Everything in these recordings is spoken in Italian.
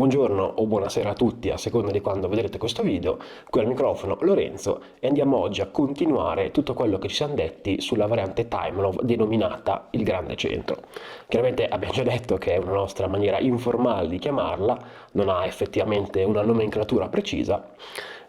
Buongiorno o buonasera a tutti, a seconda di quando vedrete questo video. Qui al microfono Lorenzo e andiamo oggi a continuare tutto quello che ci siamo detti sulla variante Timelove denominata il Grande Centro. Chiaramente abbiamo già detto che è una nostra maniera informale di chiamarla, non ha effettivamente una nomenclatura precisa,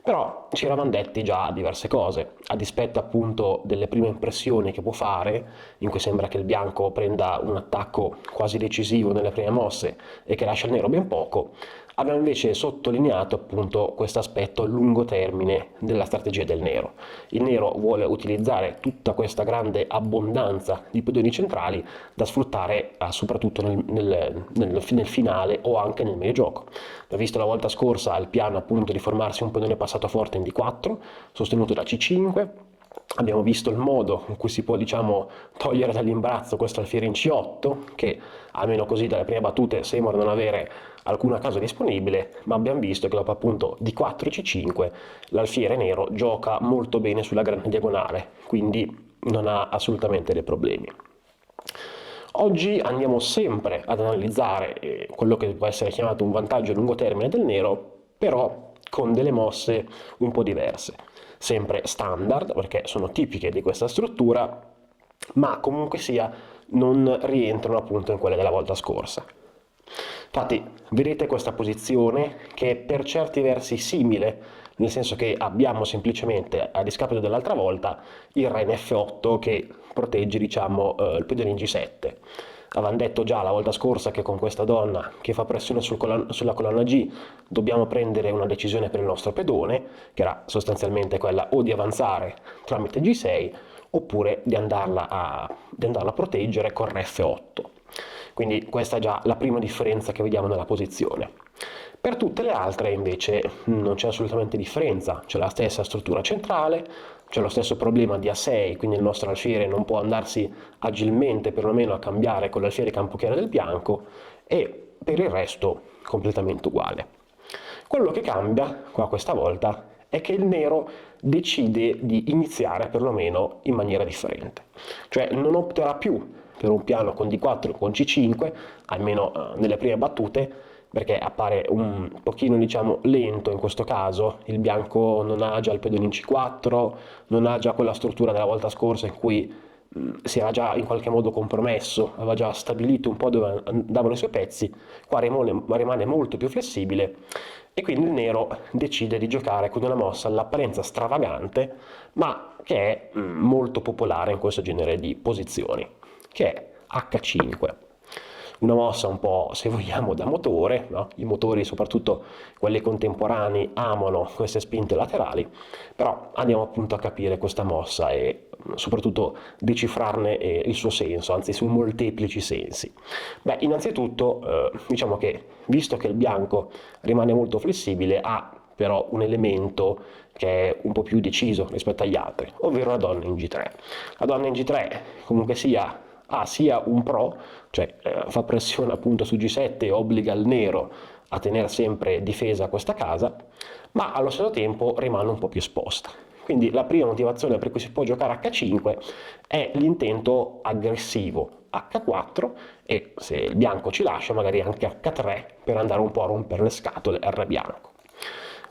però ci eravamo detti già diverse cose, a dispetto appunto delle prime impressioni che può fare, in cui sembra che il bianco prenda un attacco quasi decisivo nelle prime mosse e che lascia il nero ben poco. Abbiamo invece sottolineato appunto questo aspetto a lungo termine della strategia del nero. Il nero vuole utilizzare tutta questa grande abbondanza di pedoni centrali da sfruttare soprattutto nel finale o anche nel medio gioco. L'ho visto la volta scorsa il piano appunto di formarsi un pedone passato forte in D4, sostenuto da C5. Abbiamo visto il modo in cui si può, diciamo, togliere dall'imbarazzo questo alfiere in C8, che almeno così dalle prime battute sembra non avere alcuna casa disponibile, ma abbiamo visto che dopo appunto D4 e C5 l'alfiere nero gioca molto bene sulla grande diagonale, quindi non ha assolutamente dei problemi. Oggi andiamo sempre ad analizzare quello che può essere chiamato un vantaggio a lungo termine del nero, però con delle mosse un po' diverse. Sempre standard, perché sono tipiche di questa struttura, ma comunque sia non rientrano appunto in quelle della volta scorsa. Infatti, vedete questa posizione che è per certi versi simile, nel senso che abbiamo semplicemente, a discapito dell'altra volta, il re in F8 che protegge, diciamo, il pedone in G7. Avevamo detto già la volta scorsa che con questa donna che fa pressione sulla colonna G dobbiamo prendere una decisione per il nostro pedone, che era sostanzialmente quella o di avanzare tramite G6 oppure di andarla a proteggere con Re F8. Quindi questa è già la prima differenza che vediamo nella posizione. Per tutte le altre invece non c'è assolutamente differenza, c'è la stessa struttura centrale, c'è lo stesso problema di A6, quindi il nostro alfiere non può andarsi agilmente perlomeno a cambiare con l'alfiere campochiaro del bianco, e per il resto completamente uguale. Quello che cambia qua questa volta è che il nero decide di iniziare perlomeno in maniera differente, cioè non opterà più per un piano con D4 o con C5, almeno nelle prime battute, perché appare un pochino, diciamo, lento in questo caso. Il bianco non ha già il pedone in C4, non ha già quella struttura della volta scorsa in cui si era già in qualche modo compromesso, aveva già stabilito un po' dove andavano i suoi pezzi. Qua rimane molto più flessibile e quindi il nero decide di giocare con una mossa all'apparenza stravagante, ma che è molto popolare in questo genere di posizioni, che è H5. Una mossa un po', se vogliamo, da motore, no? I motori, soprattutto quelli contemporanei, amano queste spinte laterali, però andiamo appunto a capire questa mossa e soprattutto decifrarne il suo senso, anzi i suoi molteplici sensi. Beh, innanzitutto diciamo che, visto che il bianco rimane molto flessibile, ha però un elemento che è un po' più deciso rispetto agli altri, ovvero la donna in G3. La donna in G3 comunque sia ha sia un pro, cioè fa pressione appunto su G7 e obbliga il nero a tenere sempre difesa questa casa, ma allo stesso tempo rimane un po' più esposta. Quindi la prima motivazione per cui si può giocare H5 è l'intento aggressivo H4 e, se il bianco ci lascia, magari anche H3 per andare un po' a rompere le scatole al re bianco.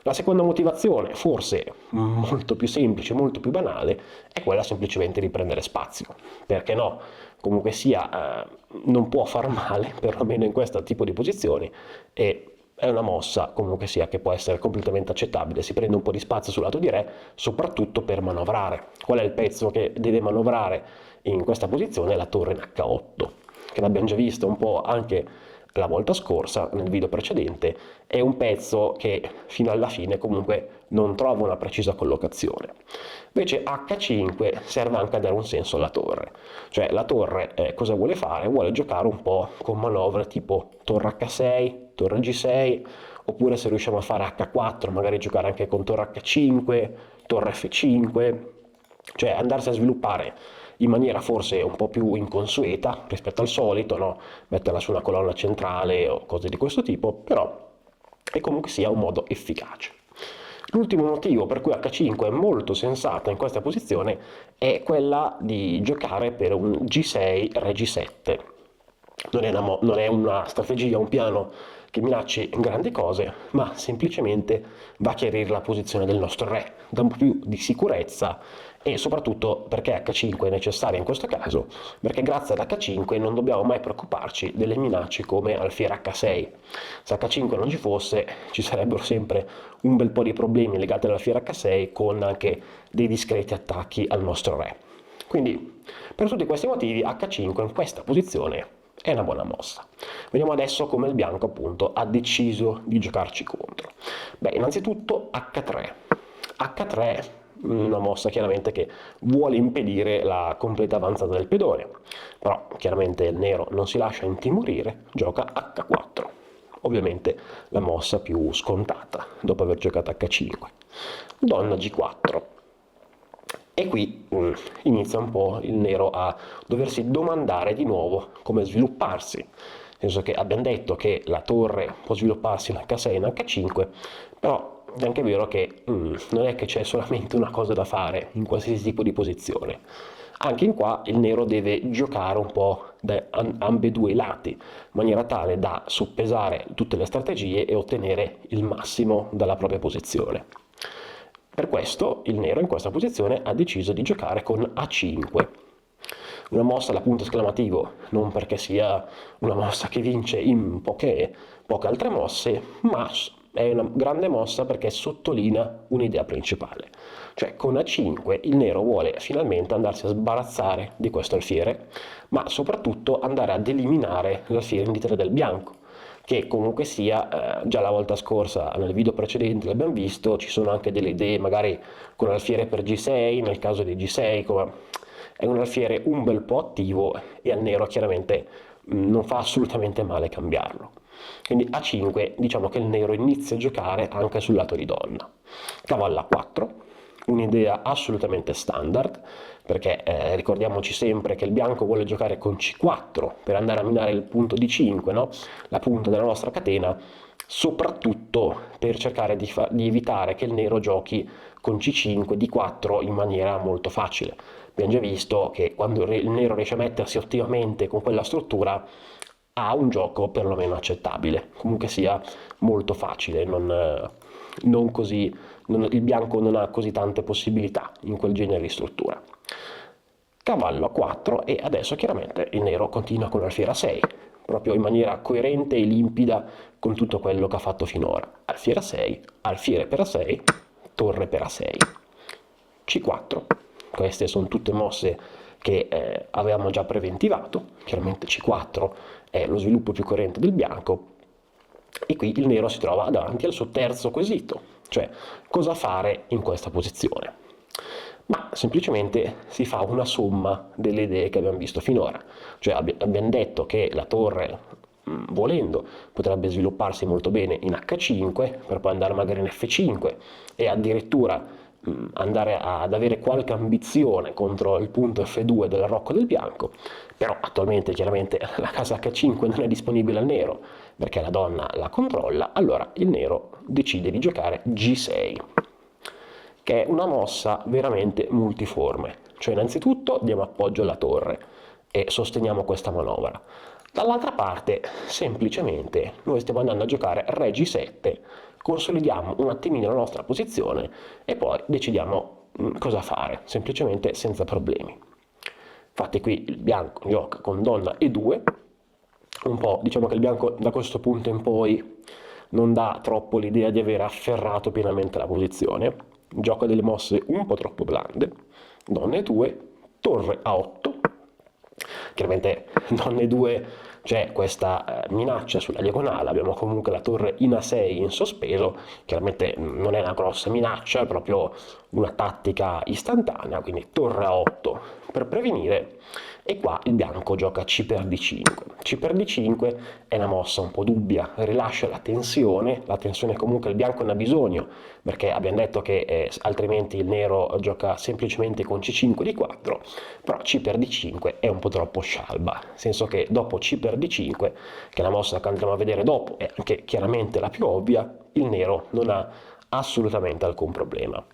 La seconda motivazione, forse molto più semplice, molto più banale, è quella semplicemente di prendere spazio. Perché no? Comunque sia, non può far male, perlomeno in questo tipo di posizioni, e è una mossa comunque sia che può essere completamente accettabile. Si prende un po' di spazio sul lato di re, soprattutto per manovrare. Qual è il pezzo che deve manovrare in questa posizione? La torre in H8, che l'abbiamo già visto un po' anche la volta scorsa, nel video precedente. È un pezzo che fino alla fine comunque non trova una precisa collocazione. Invece H5 serve anche a dare un senso alla torre, cioè la torre cosa vuole fare? Vuole giocare un po' con manovre tipo torre H6, torre G6, oppure se riusciamo a fare H4 magari giocare anche con torre H5, torre F5, cioè andarsi a sviluppare in maniera forse un po' più inconsueta rispetto al solito, no? Metterla su una colonna centrale o cose di questo tipo, però è comunque sia un modo efficace. L'ultimo motivo per cui H5 è molto sensata in questa posizione è quella di giocare per un G6 Re G7. Non è una strategia, un piano che minacci grandi cose, ma semplicemente va a chiarire la posizione del nostro re, da un po' più di sicurezza e soprattutto perché H5 è necessaria in questo caso, perché grazie ad H5 non dobbiamo mai preoccuparci delle minacce come alfiere H6. Se H5 non ci fosse ci sarebbero sempre un bel po' di problemi legati all'alfiere H6 con anche dei discreti attacchi al nostro re. Quindi per tutti questi motivi H5 in questa posizione è una buona mossa. Vediamo adesso come il bianco appunto ha deciso di giocarci contro. Beh, innanzitutto H3. H3 una mossa chiaramente che vuole impedire la completa avanzata del pedone, però chiaramente il nero non si lascia intimorire, gioca H4, ovviamente la mossa più scontata dopo aver giocato H5. Donna G4, e qui inizia un po' il nero a doversi domandare di nuovo come svilupparsi, nel senso che abbiamo detto che la torre può svilupparsi in H6 e in H5, però è anche vero che non è che c'è solamente una cosa da fare in qualsiasi tipo di posizione. Anche in qua il nero deve giocare un po' da ambedue i lati, in maniera tale da soppesare tutte le strategie e ottenere il massimo dalla propria posizione. Per questo il nero in questa posizione ha deciso di giocare con A5. Una mossa da punto esclamativo, non perché sia una mossa che vince in poche altre mosse, ma è una grande mossa perché sottolinea un'idea principale. Cioè con A5 il nero vuole finalmente andarsi a sbarazzare di questo alfiere, ma soprattutto andare ad eliminare l'alfiere in difesa del bianco, che comunque sia, già la volta scorsa nel video precedente l'abbiamo visto, ci sono anche delle idee magari con alfiere per G6, nel caso di G6 è un alfiere un bel po' attivo e al nero chiaramente non fa assolutamente male cambiarlo. Quindi A5 diciamo che il nero inizia a giocare anche sul lato di donna. Cavallo A4, un'idea assolutamente standard, perché ricordiamoci sempre che il bianco vuole giocare con C4 per andare a minare il punto D5, no? La punta della nostra catena, soprattutto per cercare di evitare che il nero giochi con C5, D4 in maniera molto facile. Abbiamo già visto che quando il nero riesce a mettersi ottimamente con quella struttura ha un gioco perlomeno accettabile, comunque sia molto facile, non così, il bianco non ha così tante possibilità in quel genere di struttura. Cavallo a 4 e adesso chiaramente il nero continua con l'alfiere a 6, proprio in maniera coerente e limpida con tutto quello che ha fatto finora. Alfiere a 6, alfiere per A6, torre per A6, C4. Queste sono tutte mosse che avevamo già preventivato, chiaramente C4 è lo sviluppo più coerente del bianco, e qui il nero si trova davanti al suo terzo quesito, cioè cosa fare in questa posizione. Ma semplicemente si fa una somma delle idee che abbiamo visto finora, cioè abbiamo detto che la torre, volendo, potrebbe svilupparsi molto bene in H5 per poi andare magari in F5 e addirittura andare ad avere qualche ambizione contro il punto F2 del rocco del bianco, però attualmente chiaramente la casa H5 non è disponibile al nero perché la donna la controlla, allora il nero decide di giocare G6, che è una mossa veramente multiforme, cioè innanzitutto diamo appoggio alla torre e sosteniamo questa manovra. Dall'altra parte semplicemente noi stiamo andando a giocare Re G7, consolidiamo un attimino la nostra posizione e poi decidiamo cosa fare, semplicemente senza problemi. Infatti qui il bianco gioca con donna E2, un po' diciamo che il bianco da questo punto in poi non dà troppo l'idea di aver afferrato pienamente la posizione, gioca delle mosse un po' troppo blande, donna E2, torre A8, chiaramente donna E2 c'è questa minaccia sulla diagonale, abbiamo comunque la torre in A6 in sospeso, chiaramente non è una grossa minaccia, è proprio una tattica istantanea, quindi torre A8 per prevenire, e qua il bianco gioca C per D5. C per D5 è una mossa un po' dubbia, rilascia la tensione comunque il bianco ne ha bisogno, perché abbiamo detto che altrimenti il nero gioca semplicemente con C5 D4, però C per D5 è un po' troppo scialba, nel senso che dopo C per D5, che è la mossa che andremo a vedere dopo, e anche chiaramente la più ovvia, il nero non ha assolutamente alcun problema.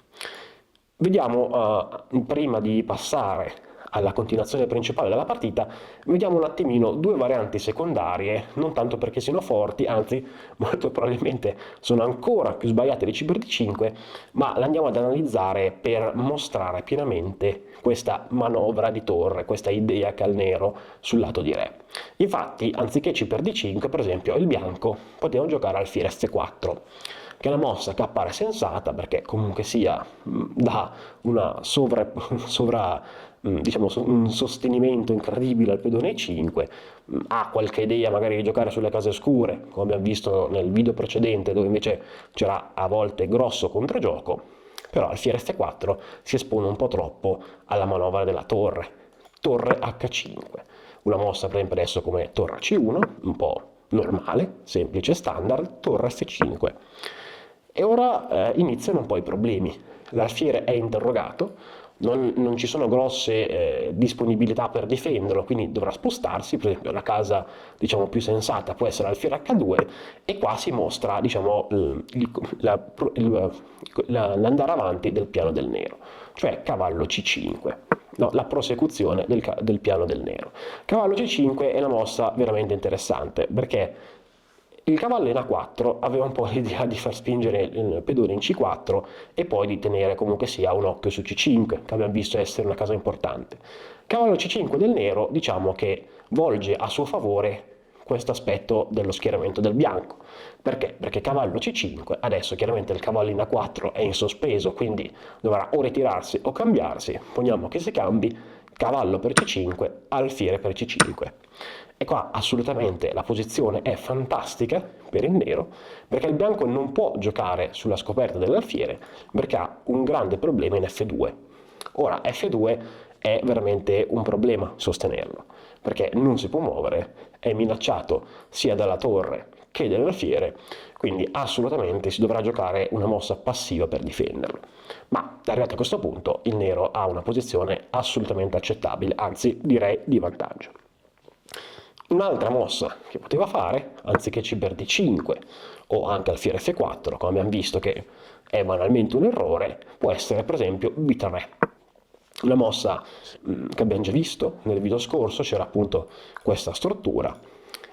Vediamo prima di passare alla continuazione principale della partita, vediamo un attimino due varianti secondarie, non tanto perché siano forti, anzi molto probabilmente sono ancora più sbagliate di C per D5, ma le andiamo ad analizzare per mostrare pienamente questa manovra di torre, questa idea che ha il nero sul lato di re. Infatti, anziché C per D5, per esempio, il bianco poteva giocare alfiere F4, che è una mossa che appare sensata perché comunque sia dà una diciamo, un sostenimento incredibile al pedone E5, ha qualche idea magari di giocare sulle case scure, come abbiamo visto nel video precedente dove invece c'era a volte grosso controgioco, però alfiere F4 si espone un po' troppo alla manovra della torre H5, una mossa per esempio adesso come torre C1, un po' normale, semplice, standard, torre F5. E ora iniziano un po' i problemi. L'alfiere è interrogato, non ci sono grosse disponibilità per difenderlo, quindi dovrà spostarsi. Per esempio la casa diciamo, più sensata può essere alfiere H2 e qua si mostra diciamo, l'andare avanti del piano del nero, cioè cavallo C5. No, la prosecuzione del piano del nero. Cavallo C5 è una mossa veramente interessante perché il cavallo in A4 aveva un po' l'idea di far spingere il pedone in C4 e poi di tenere comunque sia un occhio su C5, che abbiamo visto essere una cosa importante. Cavallo C5 del nero diciamo che volge a suo favore questo aspetto dello schieramento del bianco. Perché? Perché cavallo C5, adesso chiaramente il cavallo in A4 è in sospeso, quindi dovrà o ritirarsi o cambiarsi. Poniamo che si cambi, cavallo per C5, alfiere per C5. E qua assolutamente la posizione è fantastica per il nero, perché il bianco non può giocare sulla scoperta dell'alfiere, perché ha un grande problema in F2. Ora F2 è veramente un problema sostenerlo, perché non si può muovere, è minacciato sia dalla torre che dall'alfiere, quindi assolutamente si dovrà giocare una mossa passiva per difenderlo. Ma arrivato a questo punto il nero ha una posizione assolutamente accettabile, anzi direi di vantaggio. Un'altra mossa che poteva fare, anziché C per D5 o anche alfiere F4, come abbiamo visto che è banalmente un errore, può essere per esempio B3. Una mossa che abbiamo già visto nel video scorso, c'era appunto questa struttura.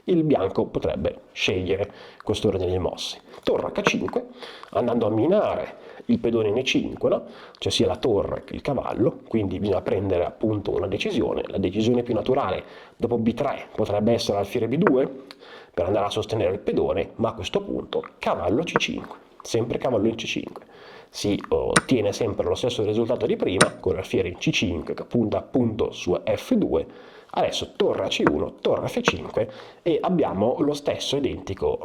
Il bianco potrebbe scegliere questo ordine di mosse. Torre H5, andando a minare il pedone in E5, no? Cioè sia la torre che il cavallo, quindi bisogna prendere appunto una decisione. La decisione più naturale dopo B3 potrebbe essere alfiere B2 per andare a sostenere il pedone, ma a questo punto cavallo C5, sempre cavallo in C5. Si ottiene sempre lo stesso risultato di prima, con l'alfiere in C5 che punta appunto su F2, adesso torre a C1, torre a F5 e abbiamo lo stesso identico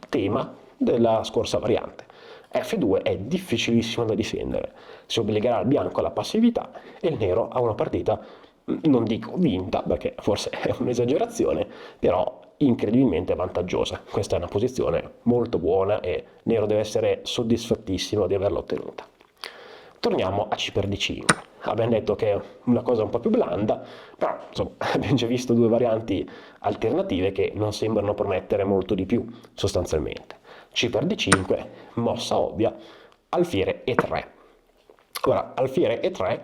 tema della scorsa variante. F2 è difficilissimo da difendere, si obbligherà il bianco alla passività e il nero a una partita, non dico vinta perché forse è un'esagerazione, però incredibilmente vantaggiosa. Questa è una posizione molto buona e nero deve essere soddisfattissimo di averla ottenuta. Torniamo a C per D5. Abbiamo detto che è una cosa un po' più blanda, però insomma abbiamo già visto due varianti alternative che non sembrano promettere molto di più sostanzialmente. C per D5, mossa ovvia, alfiere E3. Ora, alfiere E3,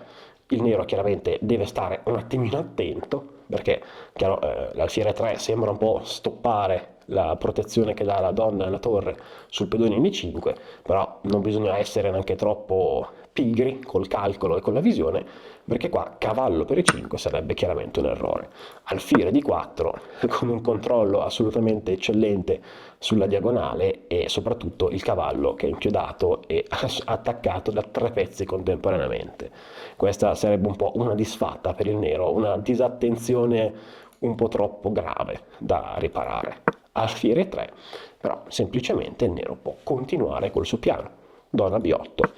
il nero chiaramente deve stare un attimino attento, perché chiaro, l'alfiere 3 sembra un po' stoppare la protezione che dà la donna e la torre sul pedone in E5, però non bisogna essere neanche troppo pigri col calcolo e con la visione, perché qua cavallo per E5 sarebbe chiaramente un errore. Alfiere di 4 con un controllo assolutamente eccellente sulla diagonale e soprattutto il cavallo che è inchiodato e attaccato da 3 pezzi contemporaneamente. Questa sarebbe un po' una disfatta per il nero, una disattenzione un po' troppo grave da riparare. Alfiere 3, però semplicemente il nero può continuare col suo piano. Donna B8,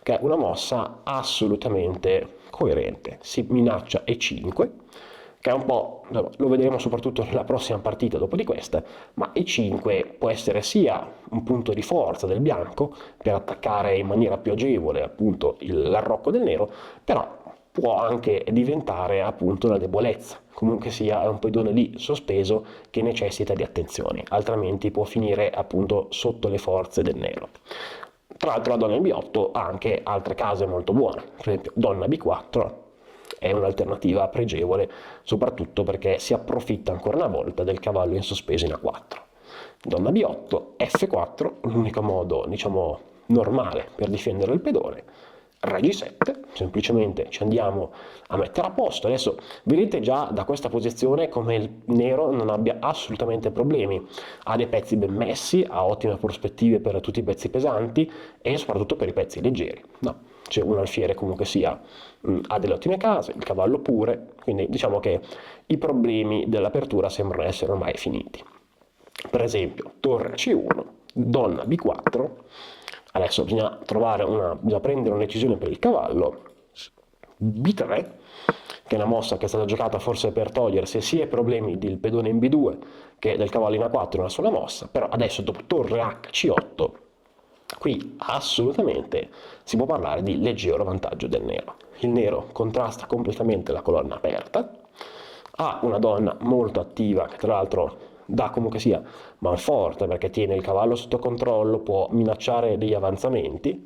che è una mossa assolutamente coerente. Si minaccia E5, che è un po', lo vedremo soprattutto nella prossima partita dopo di questa, ma E5 può essere sia un punto di forza del bianco per attaccare in maniera più agevole appunto l'arrocco del nero, però può anche diventare appunto una debolezza, comunque sia un pedone lì sospeso che necessita di attenzioni, altrimenti può finire appunto sotto le forze del nero. Tra l'altro la donna in B8 ha anche altre case molto buone, per esempio donna B4 è un'alternativa pregevole, soprattutto perché si approfitta ancora una volta del cavallo in sospeso in A4. Donna B8, F4, l'unico modo, diciamo, normale per difendere il pedone. Re G7, semplicemente ci andiamo a mettere a posto. Adesso vedete già da questa posizione come il nero non abbia assolutamente problemi, ha dei pezzi ben messi, ha ottime prospettive per tutti i pezzi pesanti e soprattutto per i pezzi leggeri. No, c'è un alfiere comunque sia, ha delle ottime case, il cavallo pure, quindi diciamo che i problemi dell'apertura sembrano essere ormai finiti. Per esempio, torre C1, donna B4, adesso bisogna prendere una decisione per il cavallo, B3, che è una mossa che è stata giocata forse per togliersi sia i problemi del pedone in B2 che del cavallo in A4 una sola mossa, però adesso dopo torre HC8, qui assolutamente si può parlare di leggero vantaggio del nero. Il nero contrasta completamente la colonna aperta, ha una donna molto attiva che tra l'altro dà comunque sia manforte perché tiene il cavallo sotto controllo, può minacciare degli avanzamenti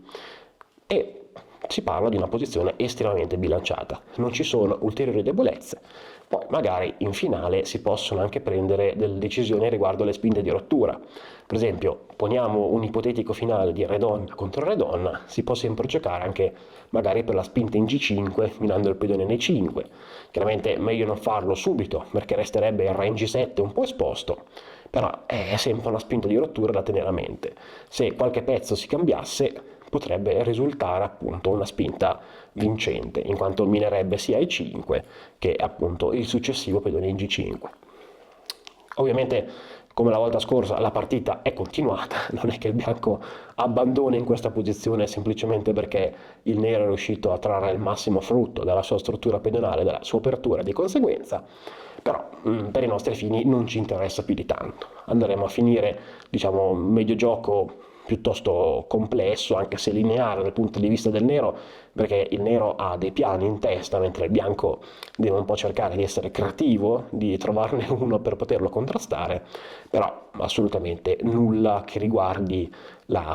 e si parla di una posizione estremamente bilanciata, non ci sono ulteriori debolezze. Poi magari in finale si possono anche prendere delle decisioni riguardo alle spinte di rottura. Per esempio, poniamo un ipotetico finale di re donna contro re donna, si può sempre giocare anche magari per la spinta in G5 minando il pedone in E5. Chiaramente è meglio non farlo subito perché resterebbe il re in G7 un po' esposto, però è sempre una spinta di rottura da tenere a mente. Se qualche pezzo si cambiasse potrebbe risultare appunto una spinta vincente, in quanto minerebbe sia E5 che appunto il successivo pedone in G5. Ovviamente, come la volta scorsa, la partita è continuata, non è che il bianco abbandona in questa posizione semplicemente perché il nero è riuscito a trarre il massimo frutto dalla sua struttura pedonale, dalla sua apertura di conseguenza, però per i nostri fini non ci interessa più di tanto. Andremo a finire, diciamo, medio gioco piuttosto complesso, anche se lineare dal punto di vista del nero, perché il nero ha dei piani in testa, mentre il bianco deve un po' cercare di essere creativo, di trovarne uno per poterlo contrastare, però assolutamente nulla che riguardi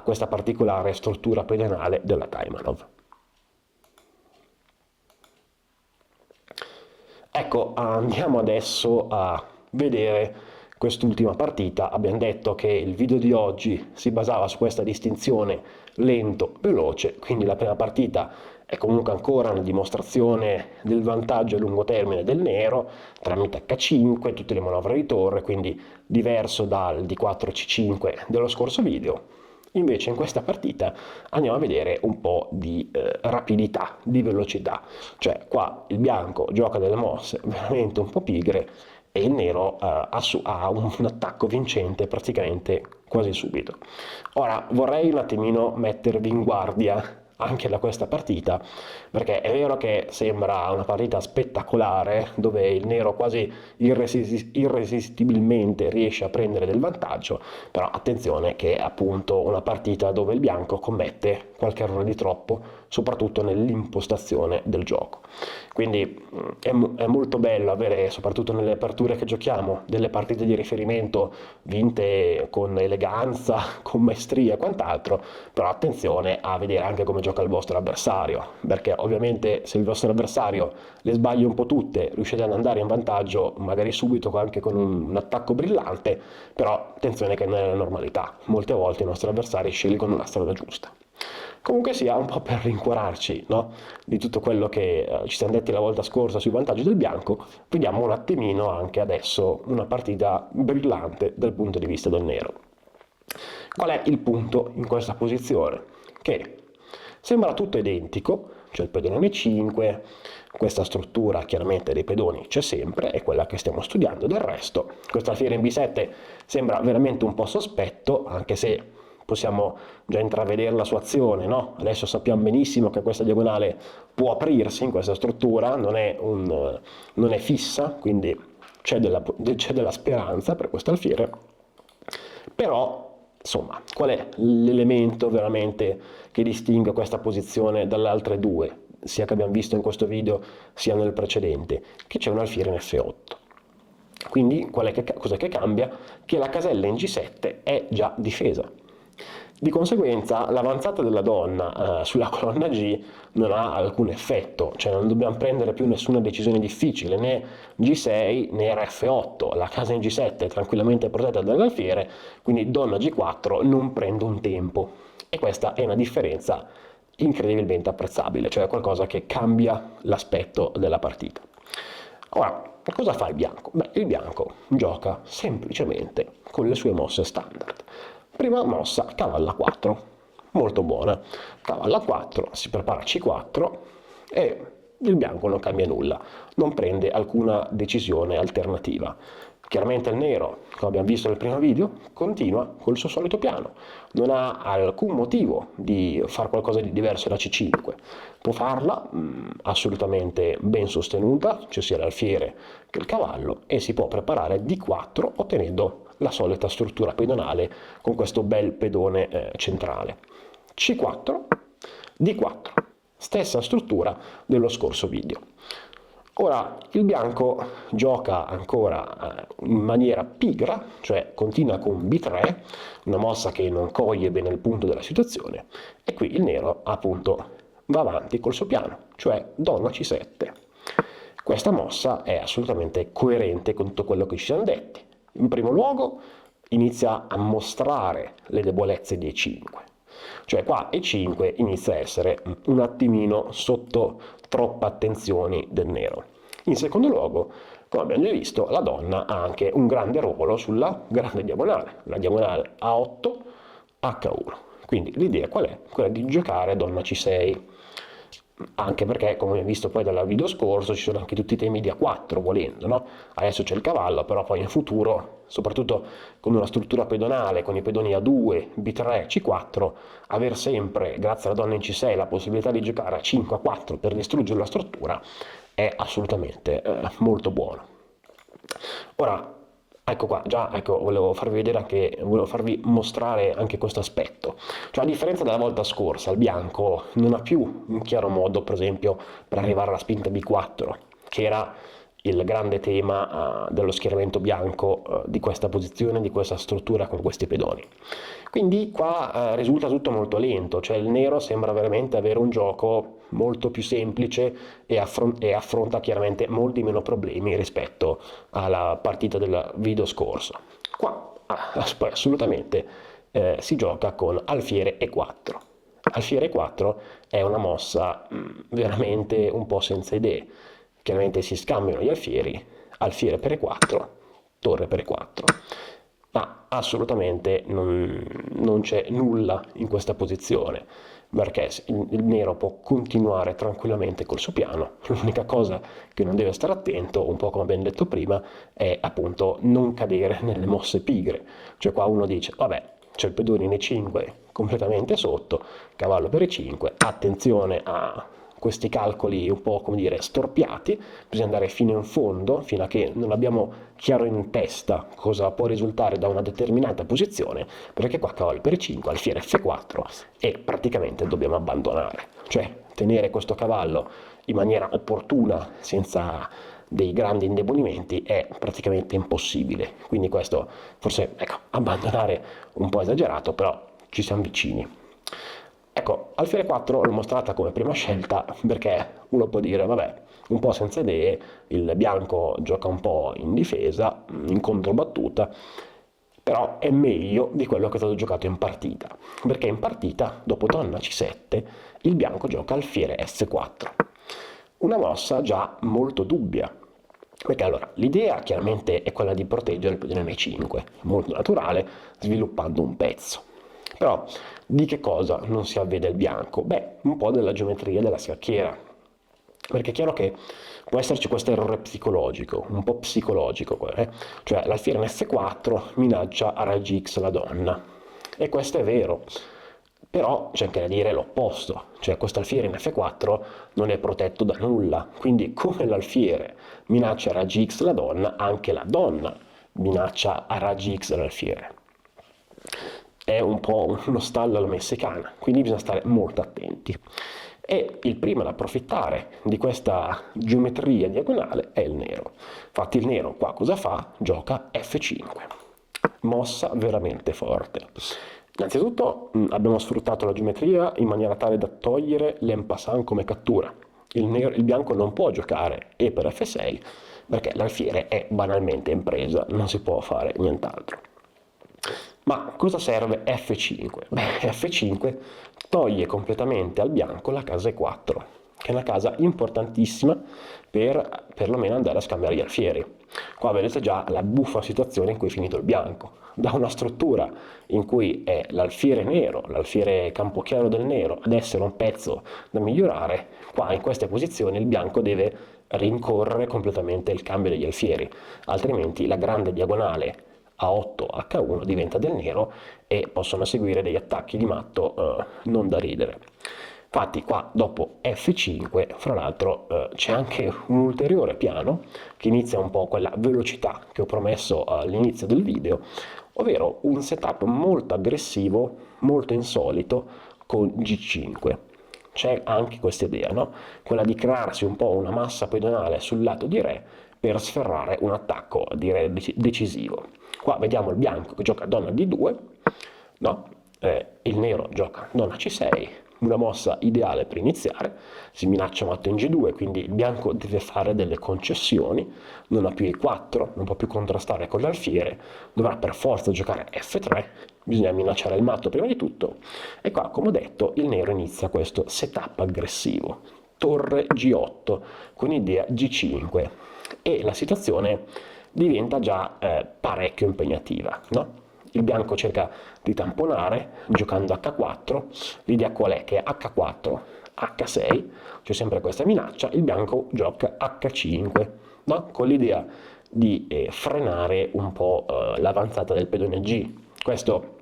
questa particolare struttura pedonale della Taimanov. Ecco, andiamo adesso a vedere quest'ultima partita. Abbiamo detto che il video di oggi si basava su questa distinzione lento-veloce, quindi la prima partita è comunque ancora una dimostrazione del vantaggio a lungo termine del nero tramite H5, tutte le manovre di torre, quindi diverso dal D4-C5 dello scorso video. Invece in questa partita andiamo a vedere un po' di rapidità, di velocità, cioè qua il bianco gioca delle mosse veramente un po' pigre e il nero ha un attacco vincente praticamente quasi subito. Ora vorrei un attimino mettervi in guardia anche da questa partita, perché è vero che sembra una partita spettacolare dove il nero quasi irresistibilmente riesce a prendere del vantaggio, però attenzione che è appunto una partita dove il bianco commette qualche errore di troppo, soprattutto nell'impostazione del gioco. Quindi è molto bello avere, soprattutto nelle aperture che giochiamo, delle partite di riferimento vinte con eleganza, con maestria e quant'altro, però attenzione a vedere anche come gioca il vostro avversario, perché ovviamente se il vostro avversario le sbaglia un po' tutte, riuscite ad andare in vantaggio magari subito anche con un attacco brillante, però attenzione che non è la normalità, molte volte i nostri avversari scelgono la strada giusta. Comunque sia, un po' per rincuorarci, no? Di tutto quello che ci siamo detti la volta scorsa sui vantaggi del bianco, vediamo un attimino anche adesso una partita brillante dal punto di vista del nero. Qual è il punto in questa posizione? Che sembra tutto identico, cioè il pedone 5, questa struttura chiaramente dei pedoni c'è sempre, è quella che stiamo studiando, del resto questo alfiere in B7 sembra veramente un po' sospetto, anche se possiamo già intravedere la sua azione, no? Adesso sappiamo benissimo che questa diagonale può aprirsi in questa struttura, non è fissa, quindi c'è della speranza per questo alfiere, però insomma, qual è l'elemento veramente che distingue questa posizione dalle altre due, sia che abbiamo visto in questo video sia nel precedente, che c'è un alfiere in F8. Quindi cos'è che cambia? Che la casella in G7 è già difesa. Di conseguenza l'avanzata della donna sulla colonna G non ha alcun effetto, cioè non dobbiamo prendere più nessuna decisione difficile, né G6 né F8, la casa in G7 è tranquillamente protetta dall'alfiere, quindi donna G4 non prende un tempo, e questa è una differenza incredibilmente apprezzabile, cioè qualcosa che cambia l'aspetto della partita. Ora, cosa fa il bianco? Beh, il bianco gioca semplicemente con le sue mosse standard. Prima mossa, cavallo A4, molto buona. Cavallo A4, si prepara C4 e il bianco non cambia nulla, non prende alcuna decisione alternativa. Chiaramente il nero, come abbiamo visto nel primo video, continua col suo solito piano, non ha alcun motivo di fare qualcosa di diverso da C5, può farla assolutamente ben sostenuta, cioè sia l'alfiere che il cavallo, e si può preparare D4 ottenendo la solita struttura pedonale con questo bel pedone centrale. C4, D4, stessa struttura dello scorso video. Ora il bianco gioca ancora in maniera pigra, cioè continua con B3, una mossa che non coglie bene il punto della situazione, e qui il nero appunto va avanti col suo piano, cioè donna C7. Questa mossa è assolutamente coerente con tutto quello che ci siamo detti. In primo luogo inizia a mostrare le debolezze di E5, cioè qua E5 inizia a essere un attimino sotto troppe attenzioni del nero. In secondo luogo, come abbiamo già visto, la donna ha anche un grande ruolo sulla grande diagonale, la diagonale A8, H1. Quindi l'idea qual è? Quella di giocare donna C6, anche perché, come abbiamo visto poi dal video scorso, ci sono anche tutti i temi di A4 volendo, no? Adesso c'è il cavallo, però poi in futuro, soprattutto con una struttura pedonale, con i pedoni A2, B3, C4, aver sempre, grazie alla donna in C6, la possibilità di giocare a 5 A4 per distruggere la struttura è assolutamente molto buono. Ora, ecco qua, già volevo farvi vedere anche, volevo farvi mostrare anche questo aspetto. Cioè, a differenza della volta scorsa, il bianco non ha più un chiaro modo, per esempio, per arrivare alla spinta B4, che era il grande tema dello schieramento bianco di questa posizione, di questa struttura con questi pedoni. Quindi qua risulta tutto molto lento, cioè il nero sembra veramente avere un gioco molto più semplice e affronta chiaramente molti meno problemi rispetto alla partita del video scorso. Qua assolutamente si gioca con alfiere E4. Alfiere E4 è una mossa veramente un po' senza idee. Chiaramente si scambiano gli alfieri, alfiere per E4, torre per E4, ma assolutamente non c'è nulla in questa posizione, perché il nero può continuare tranquillamente col suo piano. L'unica cosa che non deve stare attento, un po' come abbiamo detto prima, è appunto non cadere nelle mosse pigre. Cioè qua uno dice, vabbè, c'è il pedone in E5 completamente sotto, cavallo per E5, attenzione a questi calcoli un po', come dire, storpiati, bisogna andare fino in fondo, fino a che non abbiamo chiaro in testa cosa può risultare da una determinata posizione, perché qua cavallo per E5, alfiere F4 e praticamente dobbiamo abbandonare, cioè tenere questo cavallo in maniera opportuna, senza dei grandi indebolimenti, è praticamente impossibile. Quindi questo forse, ecco, abbandonare un po' esagerato, però ci siamo vicini. Ecco, alfiere 4 l'ho mostrata come prima scelta perché uno può dire, vabbè, un po' senza idee, il bianco gioca un po' in difesa, in controbattuta, però è meglio di quello che è stato giocato in partita, perché in partita, dopo donna C7, il bianco gioca alfiere S4, una mossa già molto dubbia, perché allora l'idea chiaramente è quella di proteggere il pedone E5, molto naturale, sviluppando un pezzo. Però di che cosa non si avvede il bianco? Beh, un po' della geometria della scacchiera, perché è chiaro che può esserci questo errore psicologico, un po' psicologico, cioè l'alfiere in F4 minaccia a raggi X la donna, e questo è vero, però c'è anche da dire l'opposto, cioè questo alfiere in F4 non è protetto da nulla, quindi come l'alfiere minaccia a raggi X la donna, anche la donna minaccia a raggi X l'alfiere. È un po' uno stallo alla messicana, quindi bisogna stare molto attenti. E il primo ad approfittare di questa geometria diagonale è il nero. Infatti il nero qua cosa fa? Gioca F5, mossa veramente forte. Innanzitutto abbiamo sfruttato la geometria in maniera tale da togliere l'en passant come cattura. Il bianco non può giocare E per F6 perché l'alfiere è banalmente in presa, non si può fare nient'altro. Ma cosa serve F5? Beh, F5 toglie completamente al bianco la casa E4, che è una casa importantissima per perlomeno andare a scambiare gli alfieri. Qua vedete già la buffa situazione in cui è finito il bianco. Da una struttura in cui è l'alfiere nero, l'alfiere campochiaro del nero, ad essere un pezzo da migliorare, qua in queste posizioni il bianco deve rincorrere completamente il cambio degli alfieri, altrimenti la grande diagonale A8, H1 diventa del nero e possono seguire degli attacchi di matto non da ridere. Infatti qua dopo F5, fra l'altro, c'è anche un ulteriore piano che inizia un po' quella velocità che ho promesso all'inizio del video, ovvero un setup molto aggressivo, molto insolito con G5. C'è anche questa idea, no? Quella di crearsi un po' una massa pedonale sul lato di Re per sferrare un attacco, direi, decisivo. Qua vediamo il bianco che gioca donna D2, no? Il nero gioca donna C6, una mossa ideale per iniziare, si minaccia matto in G2, quindi il bianco deve fare delle concessioni, non ha più E4, non può più contrastare con l'alfiere, dovrà per forza giocare F3, bisogna minacciare il matto prima di tutto, e qua, come ho detto, il nero inizia questo setup aggressivo, torre G8, con idea G5, e la situazione diventa già parecchio impegnativa, no? Il bianco cerca di tamponare giocando H4, l'idea qual è? Che H4, H6, c'è sempre questa minaccia, il bianco gioca H5, no? Con l'idea di frenare un po' l'avanzata del pedone G. Questo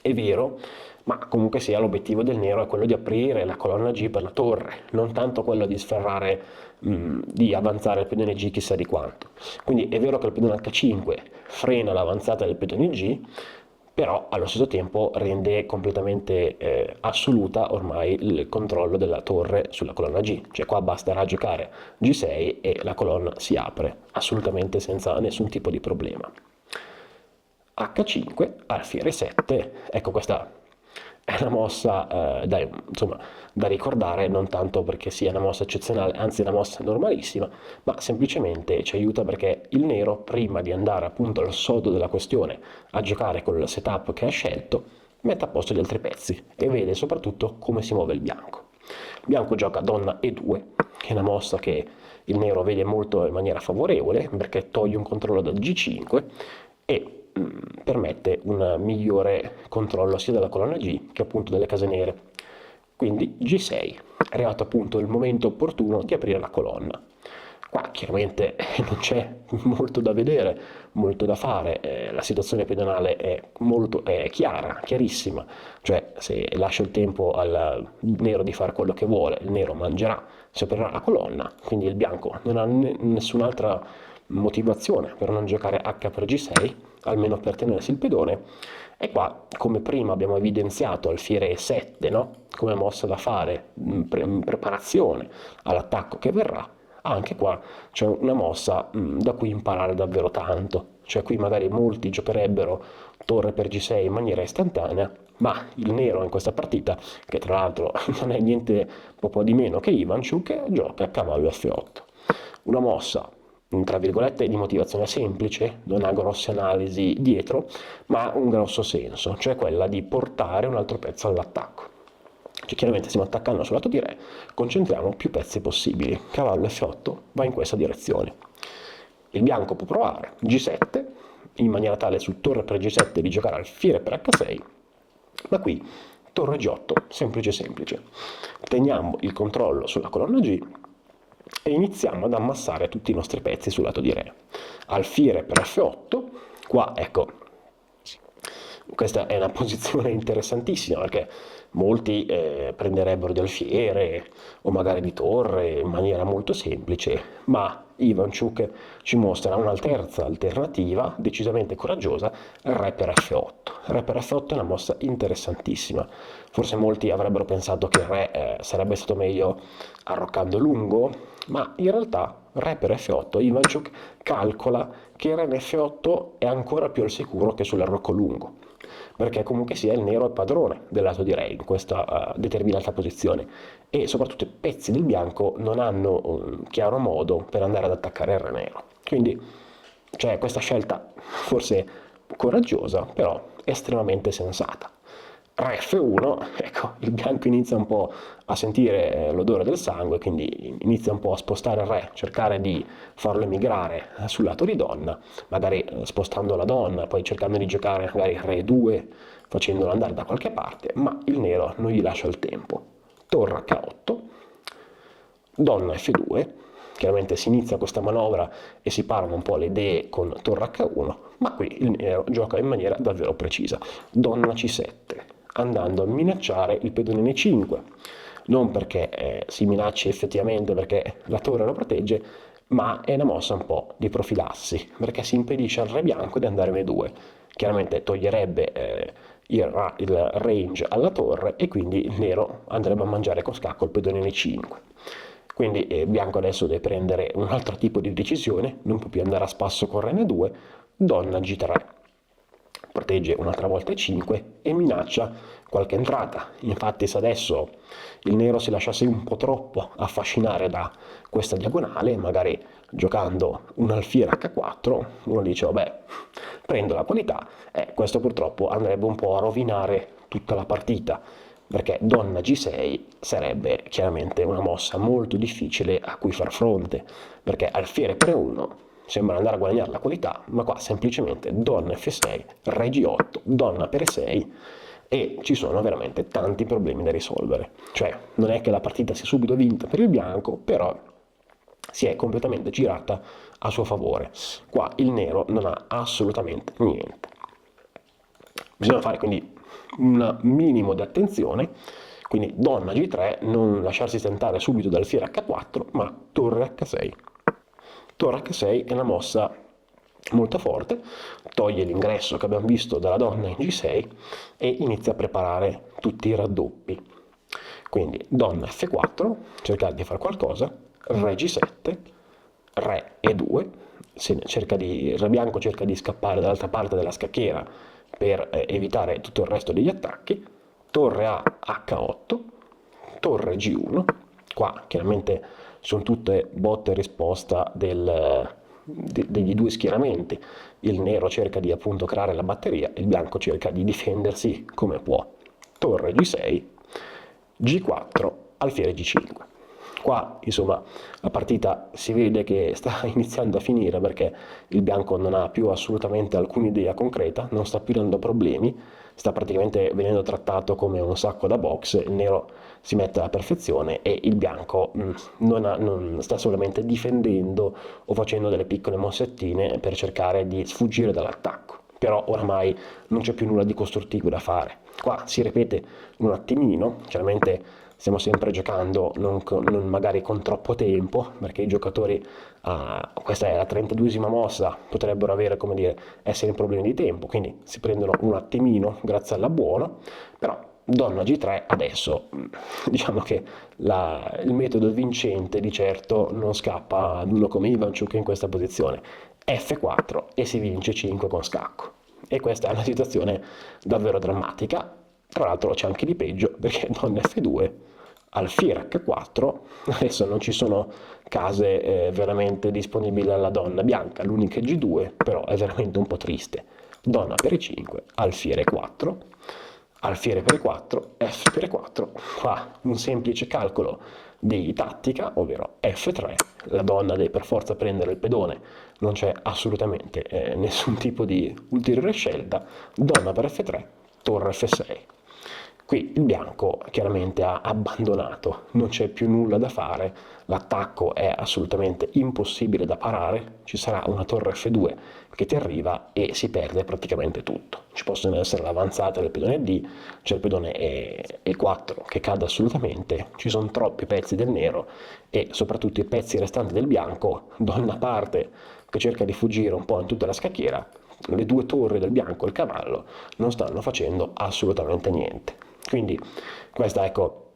è vero, ma comunque sia l'obiettivo del nero è quello di aprire la colonna G per la torre, non tanto quello di sferrare, di avanzare il pedone G chissà di quanto. Quindi è vero che il pedone H5 frena l'avanzata del pedone G, però allo stesso tempo rende completamente assoluta ormai il controllo della torre sulla colonna G, cioè qua basterà giocare G6 e la colonna si apre assolutamente senza nessun tipo di problema. H5, alfiere 7, ecco questa è una mossa insomma, da ricordare, non tanto perché sia una mossa eccezionale, anzi una mossa normalissima, ma semplicemente ci aiuta perché il nero, prima di andare appunto al sodo della questione a giocare con il setup che ha scelto, mette a posto gli altri pezzi e vede soprattutto come si muove il bianco. Il bianco gioca donna E2, che è una mossa che il nero vede molto in maniera favorevole perché toglie un controllo dal G5 e permette un migliore controllo sia della colonna G che appunto delle case nere. Quindi G6, è arrivato appunto il momento opportuno di aprire la colonna. Qua chiaramente non c'è molto da vedere, molto da fare, la situazione pedonale è chiara, chiarissima, cioè se lascia il tempo al nero di fare quello che vuole, il nero mangerà, si aprirà la colonna, quindi il bianco non ha nessun'altra motivazione per non giocare H per G6, almeno per tenersi il pedone. E qua, come prima abbiamo evidenziato alfiere E7, no? Come mossa da fare in preparazione all'attacco che verrà, anche qua c'è una mossa da cui imparare davvero tanto. Cioè qui magari molti giocherebbero torre per G6 in maniera istantanea, ma il nero in questa partita, che tra l'altro non è niente proprio di meno che Ivanchuk, gioca a cavallo F8. Una mossa tra virgolette di motivazione semplice, non ha grosse analisi dietro, ma ha un grosso senso, cioè quella di portare un altro pezzo all'attacco. Cioè, chiaramente stiamo attaccando sul lato di Re, concentriamo più pezzi possibili. Cavallo F8 va in questa direzione. Il bianco può provare G7, in maniera tale su torre per G7 di giocare alfiere per H6, ma qui torre G8, semplice semplice. Teniamo il controllo sulla colonna G e iniziamo ad ammassare tutti i nostri pezzi sul lato di Re. Alfiere per F8, qua ecco, questa è una posizione interessantissima perché molti prenderebbero di alfiere o magari di torre in maniera molto semplice, ma Ivanchuk ci mostra una terza alternativa decisamente coraggiosa, Re per F8. Re per F8 è una mossa interessantissima. Forse molti avrebbero pensato che il Re sarebbe stato meglio arroccando lungo, ma in realtà Re per F8 Ivanchuk calcola che Re in F8 è ancora più al sicuro che sull'arrocco lungo. perché comunque sia il nero è padrone del lato di re in questa determinata posizione, e soprattutto i pezzi del bianco non hanno un chiaro modo per andare ad attaccare il re nero. Quindi c'è questa scelta forse coraggiosa, però estremamente sensata. Re F1, ecco, il bianco inizia un po' a sentire l'odore del sangue, quindi inizia un po' a spostare il re, cercare di farlo emigrare sul lato di donna, magari spostando la donna, poi cercando di giocare magari Re 2, facendolo andare da qualche parte, ma il nero non gli lascia il tempo. Torre H8, donna F2, chiaramente si inizia questa manovra e si parlano un po' le idee con torre H1, ma qui il nero gioca in maniera davvero precisa. Donna C7, andando a minacciare il pedone N5, non perché si minacci effettivamente perché la torre lo protegge, ma è una mossa un po' di profilassi, perché si impedisce al re bianco di andare N2. Chiaramente toglierebbe il range alla torre e quindi il nero andrebbe a mangiare con scacco il pedone N5. Quindi bianco adesso deve prendere un altro tipo di decisione, non può più andare a spasso con re N2, donna G3, protegge un'altra volta E5 e minaccia qualche entrata. Infatti se adesso il nero si lasciasse un po' troppo affascinare da questa diagonale, magari giocando un alfiere H4, uno dice vabbè, prendo la qualità, e questo purtroppo andrebbe un po' a rovinare tutta la partita, perché donna G6 sarebbe chiaramente una mossa molto difficile a cui far fronte, perché alfiere per 1 sembra andare a guadagnare la qualità, ma qua semplicemente donna F6, re G8, donna per E6, e ci sono veramente tanti problemi da risolvere. Cioè, non è che la partita sia subito vinta per il bianco, però si è completamente girata a suo favore. Qua il nero non ha assolutamente niente. Bisogna fare quindi un minimo di attenzione, quindi donna G3, non lasciarsi tentare subito dal fiere H4, ma torre H6. Torre H6 è una mossa molto forte, toglie l'ingresso che abbiamo visto dalla donna in G6 e inizia a preparare tutti i raddoppi. Quindi donna F4, cercare di fare qualcosa, re G7, re E2, il re bianco cerca di scappare dall'altra parte della scacchiera per evitare tutto il resto degli attacchi, torre A H8, torre G1, qua chiaramente sono tutte botte e risposta degli due schieramenti, il nero cerca di appunto creare la batteria, il bianco cerca di difendersi come può. Torre G6, G4, alfiere G5. Qua insomma la partita si vede che sta iniziando a finire perché il bianco non ha più assolutamente alcuna idea concreta, non sta più dando problemi, sta praticamente venendo trattato come un sacco da box, il nero si mette alla perfezione e il bianco non sta solamente difendendo o facendo delle piccole mossettine per cercare di sfuggire dall'attacco. Però oramai non c'è più nulla di costruttivo da fare. Qua si ripete un attimino, chiaramente stiamo sempre giocando non magari con troppo tempo, perché i giocatori, questa è la 32esima mossa, potrebbero avere, come dire, essere in problemi di tempo, quindi si prendono un attimino grazie all'abbuono, però donna G3 adesso diciamo che il metodo vincente di certo non scappa ad uno come Ivanchuk in questa posizione. F4 e si vince 5 con scacco, e questa è una situazione davvero drammatica. Tra l'altro c'è anche di peggio perché donna F2, alfiere H4, adesso non ci sono case veramente disponibili alla donna bianca, l'unica è G2, però è veramente un po' triste. Donna per E5, alfiere 4, alfiere per E4, F per E4, qua un semplice calcolo di tattica, ovvero F3, la donna deve per forza prendere il pedone, non c'è assolutamente nessun tipo di ulteriore scelta, donna per F3, torre F6. Qui il bianco chiaramente ha abbandonato, non c'è più nulla da fare, l'attacco è assolutamente impossibile da parare, ci sarà una torre F2 che ti arriva e si perde praticamente tutto. Ci possono essere l'avanzata del pedone D, c'è il pedone E4 che cade assolutamente, ci sono troppi pezzi del nero e soprattutto i pezzi restanti del bianco, da una parte che cerca di fuggire un po' in tutta la scacchiera, le due torri del bianco e il cavallo non stanno facendo assolutamente niente. Quindi questa, ecco,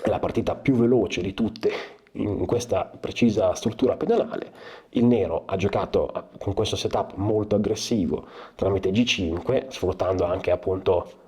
è la partita più veloce di tutte in questa precisa struttura pedonale. Il nero ha giocato con questo setup molto aggressivo tramite G5, sfruttando anche appunto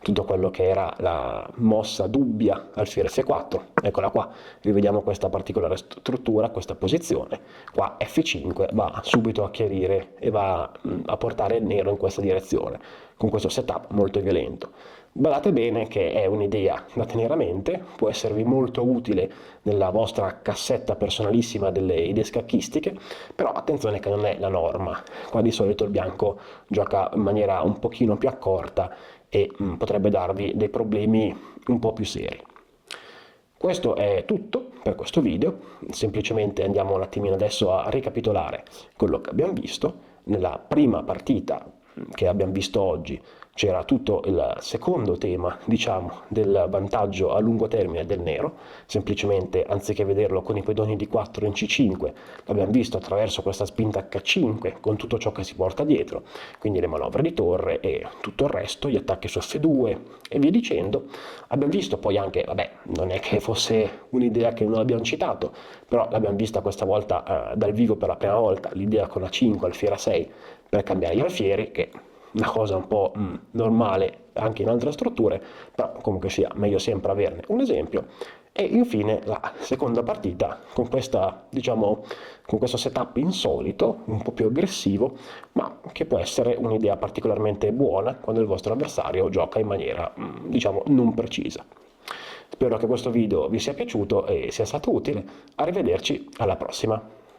tutto quello che era la mossa dubbia alfiere F4. Eccola qua, rivediamo questa particolare struttura, questa posizione. Qua F5 va subito a chiarire e va a portare il nero in questa direzione, con questo setup molto violento. Badate bene che è un'idea da tenere a mente, può esservi molto utile nella vostra cassetta personalissima delle idee scacchistiche, però attenzione che non è la norma. Qua di solito il bianco gioca in maniera un pochino più accorta e potrebbe darvi dei problemi un po' più seri. Questo è tutto per questo video, semplicemente andiamo un attimino adesso a ricapitolare quello che abbiamo visto. Nella prima partita che abbiamo visto oggi c'era tutto il secondo tema, diciamo, del vantaggio a lungo termine del nero, semplicemente anziché vederlo con i pedoni di 4 in C5, l'abbiamo visto attraverso questa spinta H5 con tutto ciò che si porta dietro, quindi le manovre di torre e tutto il resto, gli attacchi su F2 e via dicendo. Abbiamo visto poi anche, vabbè, non è che fosse un'idea che non abbiamo citato, però l'abbiamo vista questa volta dal vivo per la prima volta, l'idea con A5 alfiere A6 per cambiare gli alfieri, che una cosa un po' normale anche in altre strutture, però comunque sia meglio sempre averne un esempio. E infine la seconda partita con questa, diciamo, con questo setup insolito, un po' più aggressivo, ma che può essere un'idea particolarmente buona quando il vostro avversario gioca in maniera, diciamo, non precisa. Spero che questo video vi sia piaciuto e sia stato utile. Arrivederci, alla prossima!